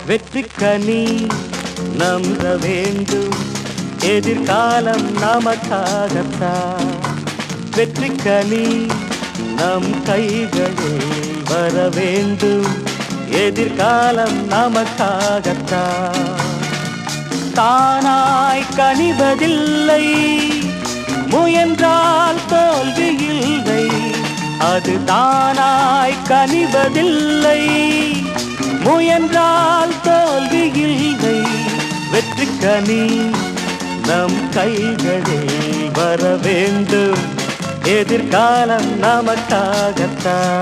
வெற்றிக்கனி நம்ப வேண்டும், எதிர்காலம் நமக்காகத்தான். வெற்றிக்கனி நம் கைகளில் வர வேண்டும், எதிர்காலம் நமக்காகத்தான். தானாய் கனிவதில்லை, முயன்றால் தோல்வி இல்லை. அது தானாய் கனிவதில்லை, முயன்றால் தோல்வி இல்லை. வெற்றிக்கனி நம் கைகளில் வர வேண்டும், எதிர்காலம் நமக்காகத்தான்.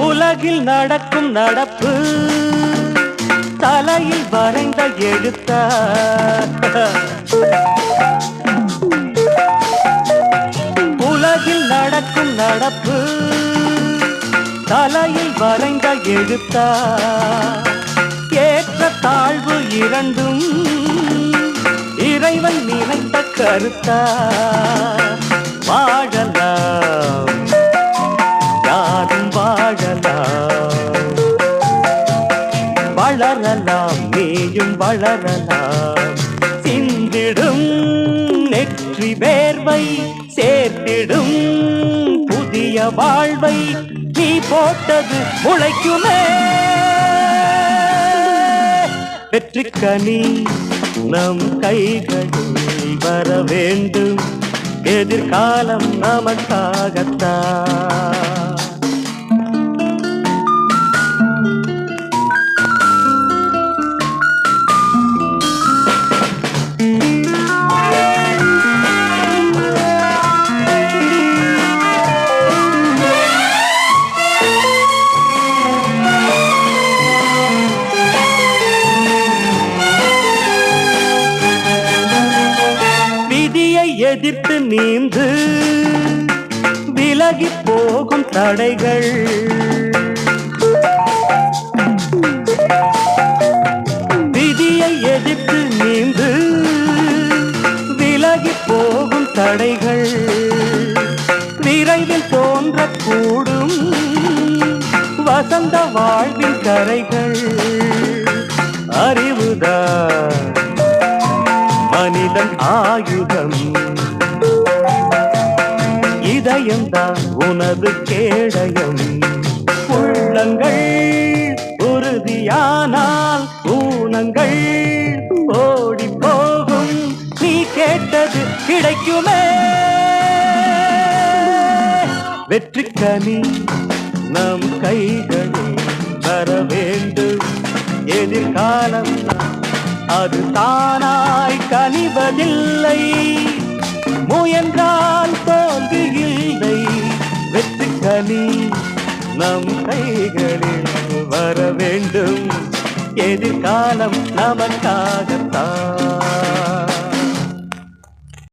உலகில் நடக்கும் நடப்பு தலையில் வரைந்த எழுத்தா. உலகில் நடக்கும் நடப்பு தலையில் வரைந்த எழுத்தா. ஏற்ற தாழ்வு இரண்டும் இறைவன் நினைத்த கருத்தா. வாழலாம் யாரும் வாழலாம், வளரலாம் நீயும் வளரலாம். சிந்திடும் நெற்றி வேர்வை சேர்த்திடும் புதிய வாழ்வை நீ போட்டது முளைக்குமே. வெற்றிக்கனி நம் கைகளில் வர வேண்டும், எதிர்காலம் நமக்காகத்தான். விதியை எதிர்த்து நீந்து விலகி போகும் தடைகள். விதியை எதிர்த்து நீந்து விலகி போகும் தடைகள் விரைவில் தோன்றக்கூடும் வசந்த வாழ்வின் கரைகள். அறிவுதான் மனிதன் ஆயுதம், இதயம்தான் உனது கேடயம். உள்ளங்கள் உறுதியானால் ஊனங்கள் ஓடி போகும், நீ கேட்டது கிடைக்குமே. வெற்றிக்கனி நம் கைகளில் வர வேண்டும், எதிர்காலம் அது தானாய் கனிவதில்லை, முயன்றால் தோல்வி இல்லை. வெற்றிக்கனி நம் கைகளில் வர வேண்டும், எதிர்காலம் நமக்காகத்தான்.